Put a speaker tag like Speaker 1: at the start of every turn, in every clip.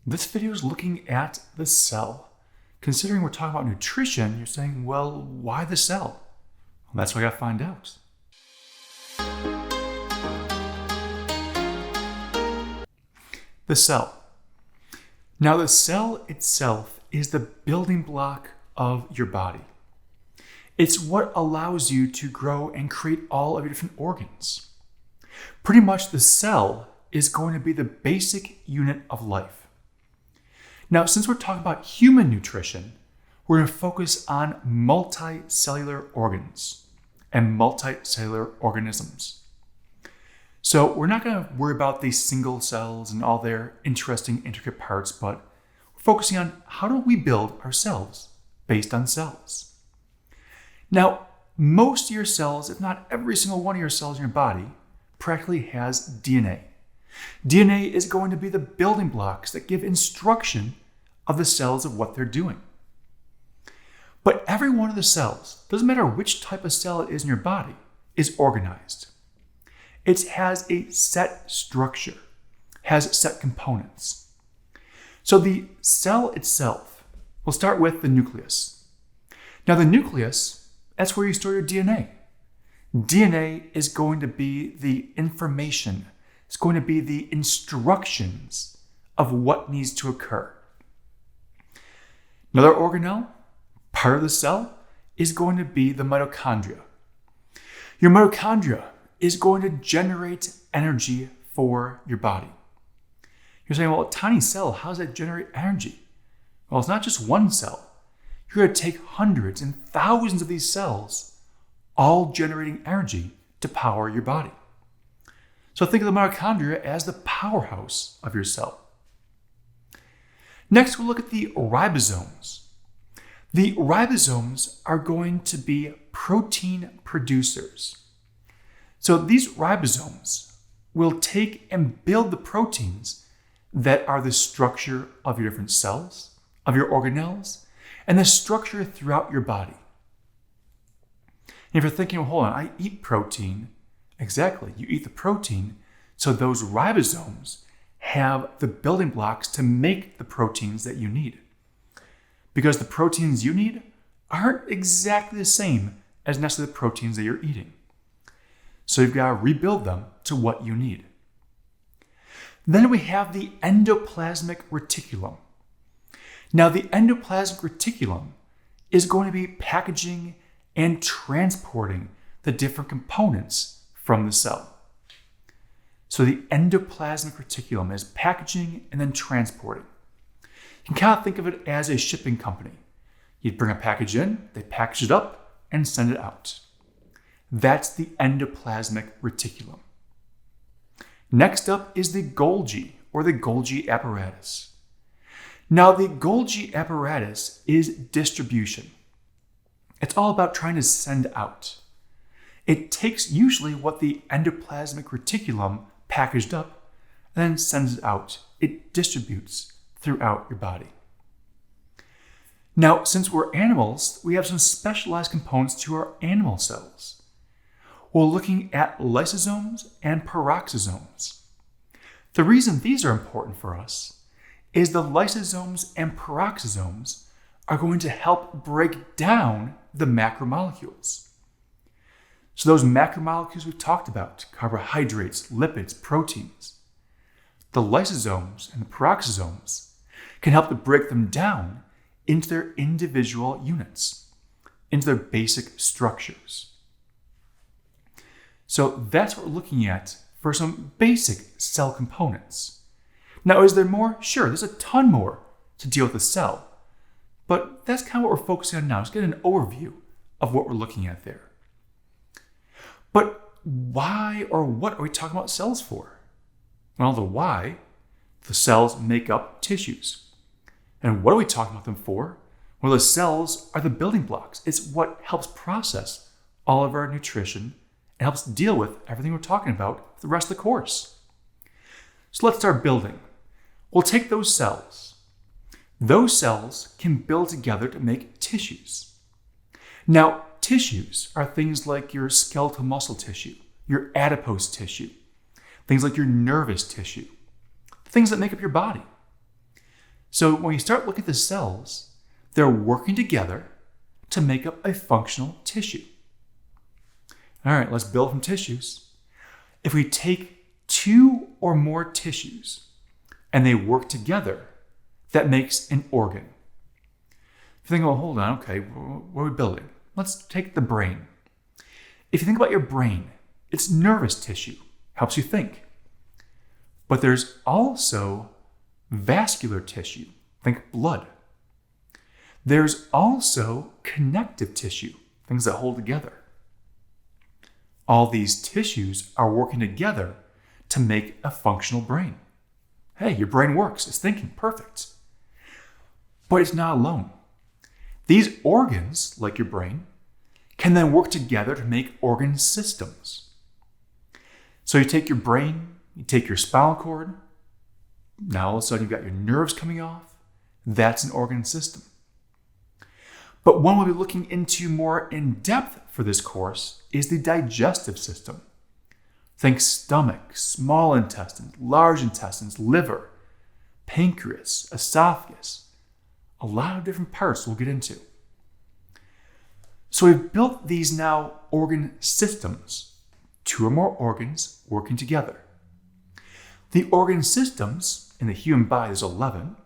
Speaker 1: This video is looking at the cell. Considering we're talking about nutrition, you're saying, well, why the cell? Well, that's what I gotta find out. The cell. Now, the cell itself is the building block of your body. It's what allows you to grow and create all of your different organs. Pretty much the cell is going to be the basic unit of life. Now, since we're talking about human nutrition, we're going to focus on multicellular organs and multicellular organisms. So we're not going to worry about these single cells and all their interesting, intricate parts, but we're focusing on how do we build our cells based on cells. Now, most of your cells, if not every single one of your cells in your body, practically has DNA. DNA is going to be the building blocks that give instruction of the cells of what they're doing. But every one of the cells, doesn't matter which type of cell it is in your body, is organized. It has a set structure, has set components. So the cell itself, we'll start with the nucleus. Now the nucleus, that's where you store your DNA. DNA is going to be the information, it's going to be the instructions of what needs to occur. Another organelle, part of the cell, is going to be the mitochondria. Your mitochondria is going to generate energy for your body. You're saying, well, a tiny cell, how does that generate energy? Well, it's not just one cell. You're going to take hundreds and thousands of these cells, all generating energy to power your body. So think of the mitochondria as the powerhouse of your cell. Next, we'll look at the ribosomes. The ribosomes are going to be protein producers. So these ribosomes will take and build the proteins that are the structure of your different cells, of your organelles, and the structure throughout your body. And if you're thinking, well, hold on, I eat protein. Exactly, you eat the protein, so those ribosomes have the building blocks to make the proteins that you need. Because the proteins you need aren't exactly the same as necessarily the proteins that you're eating. So you've got to rebuild them to what you need. Then we have the endoplasmic reticulum. Now the endoplasmic reticulum is going to be packaging and transporting the different components from the cell. So the endoplasmic reticulum is packaging and then transporting. You can kind of think of it as a shipping company. You'd bring a package in, they package it up, and send it out. That's the endoplasmic reticulum. Next up is the golgi, or the Golgi apparatus. Now the Golgi apparatus is distribution. It's all about trying to send out. It takes usually what the endoplasmic reticulum packaged up and then sends it out. It distributes throughout your body. Now, since we're animals, we have some specialized components to our animal cells. We're looking at lysosomes and peroxisomes. The reason these are important for us is the lysosomes and peroxisomes are going to help break down the macromolecules. So those macromolecules we've talked about, carbohydrates, lipids, proteins, the lysosomes and the peroxisomes can help to break them down into their individual units, into their basic structures. So that's what we're looking at for some basic cell components. Now, is there more? Sure, there's a ton more to deal with a cell, but that's kind of what we're focusing on now. Let's get an overview of what we're looking at there. But why or what are we talking about cells for? Well, the why, the cells make up tissues. And what are we talking about them for? Well, the cells are the building blocks. It's what helps process all of our nutrition and helps deal with everything we're talking about for the rest of the course. So let's start building. We'll take those cells. Those cells can build together to make tissues. Now, tissues are things like your skeletal muscle tissue, your adipose tissue, things like your nervous tissue, things that make up your body. So when you start looking at the cells, they're working together to make up a functional tissue. All right, let's build from tissues. If we take 2 or more tissues and they work together, that makes an organ. If you think, well, hold on, okay, what are we building? Let's take the brain. If you think about your brain, it's nervous tissue, helps you think. But there's also vascular tissue, think blood. There's also connective tissue, things that hold together. All these tissues are working together to make a functional brain. Hey, your brain works, it's thinking, perfect. But it's not alone. These organs, like your brain, can then work together to make organ systems. So you take your brain, you take your spinal cord, now all of a sudden you've got your nerves coming off. That's an organ system. But one we'll be looking into more in depth for this course is the digestive system. Think stomach, small intestines, large intestines, liver, pancreas, esophagus. A lot of different parts we'll get into. So we've built these now organ systems, 2 or more organs working together. The organ systems in the human body, there's 11.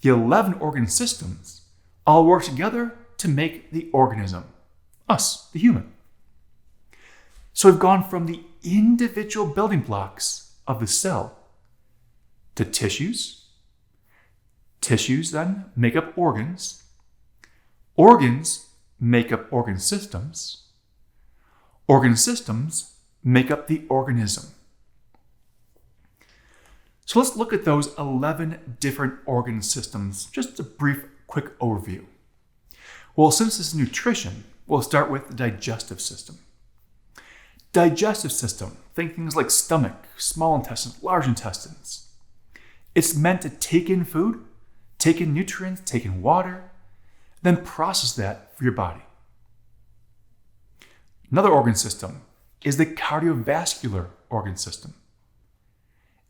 Speaker 1: The 11 organ systems all work together to make the organism, us, the human. So we've gone from the individual building blocks of the cell to tissues. Tissues then make up organs. Organs make up organ systems. Organ systems make up the organism. So let's look at those 11 different organ systems, just a brief, quick overview. Well, since this is nutrition, we'll start with the digestive system. Digestive system, think things like stomach, small intestines, large intestines. It's meant to take in food, take in nutrients, take in water, then process that for your body. Another organ system is the cardiovascular organ system.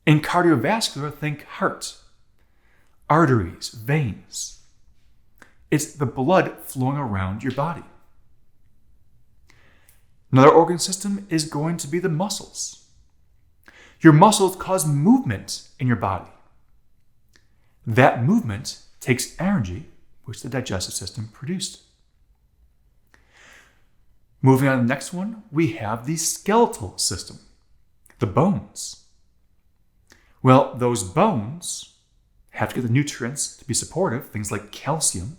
Speaker 1: In cardiovascular, think heart, arteries, veins. It's the blood flowing around your body. Another organ system is going to be the muscles. Your muscles cause movement in your body. That movement takes energy, which the digestive system produced. Moving on to the next one, we have the skeletal system, the bones. Well, those bones have to get the nutrients to be supportive, things like calcium,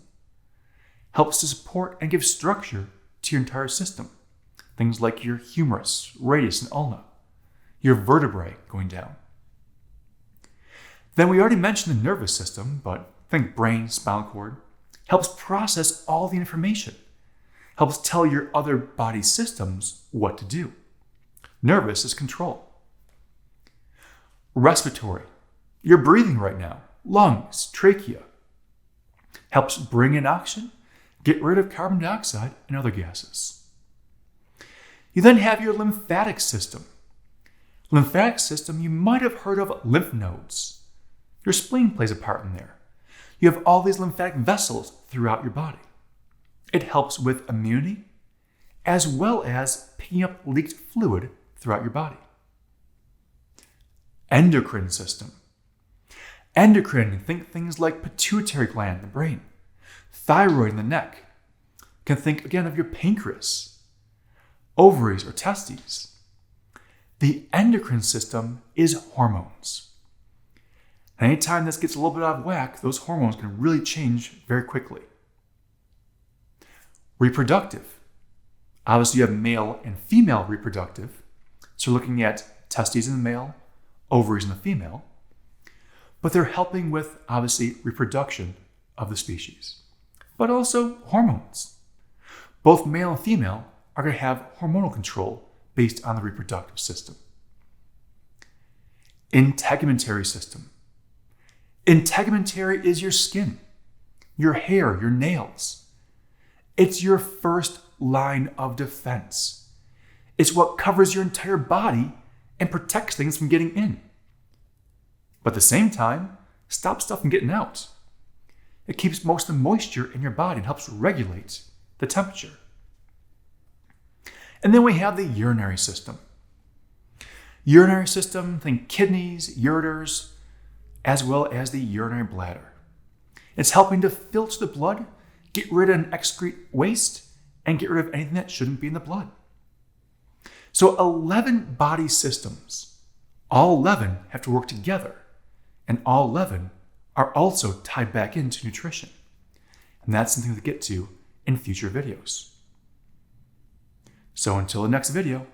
Speaker 1: helps to support and give structure to your entire system. Things like your humerus, radius, and ulna, your vertebrae going down. Then we already mentioned the nervous system, but think brain, spinal cord, helps process all the information, helps tell your other body systems what to do. Nervous is control. Respiratory, you're breathing right now, lungs, trachea, helps bring in oxygen, get rid of carbon dioxide and other gases. You then have your lymphatic system. Lymphatic system, you might have heard of lymph nodes. Your spleen plays a part in there. You have all these lymphatic vessels throughout your body. It helps with immunity, as well as picking up leaked fluid throughout your body. Endocrine system. Endocrine, think things like pituitary gland in the brain, thyroid in the neck. You can think again of your pancreas, ovaries or testes. The endocrine system is hormones. Anytime this gets a little bit out of whack, those hormones can really change very quickly. Reproductive. Obviously, you have male and female reproductive. So we're looking at testes in the male, ovaries in the female. But they're helping with, obviously, reproduction of the species. But also hormones. Both male and female are going to have hormonal control based on the reproductive system. Integumentary system. Integumentary is your skin, your hair, your nails. It's your first line of defense. It's what covers your entire body and protects things from getting in. But at the same time, stops stuff from getting out. It keeps most of the moisture in your body and helps regulate the temperature. And then we have the urinary system. Urinary system, think kidneys, ureters, as well as the urinary bladder. It's helping to filter the blood, get rid of and excrete waste, and get rid of anything that shouldn't be in the blood. So 11 body systems, all 11 have to work together, and all 11 are also tied back into nutrition. And that's something we'll get to in future videos. So until the next video,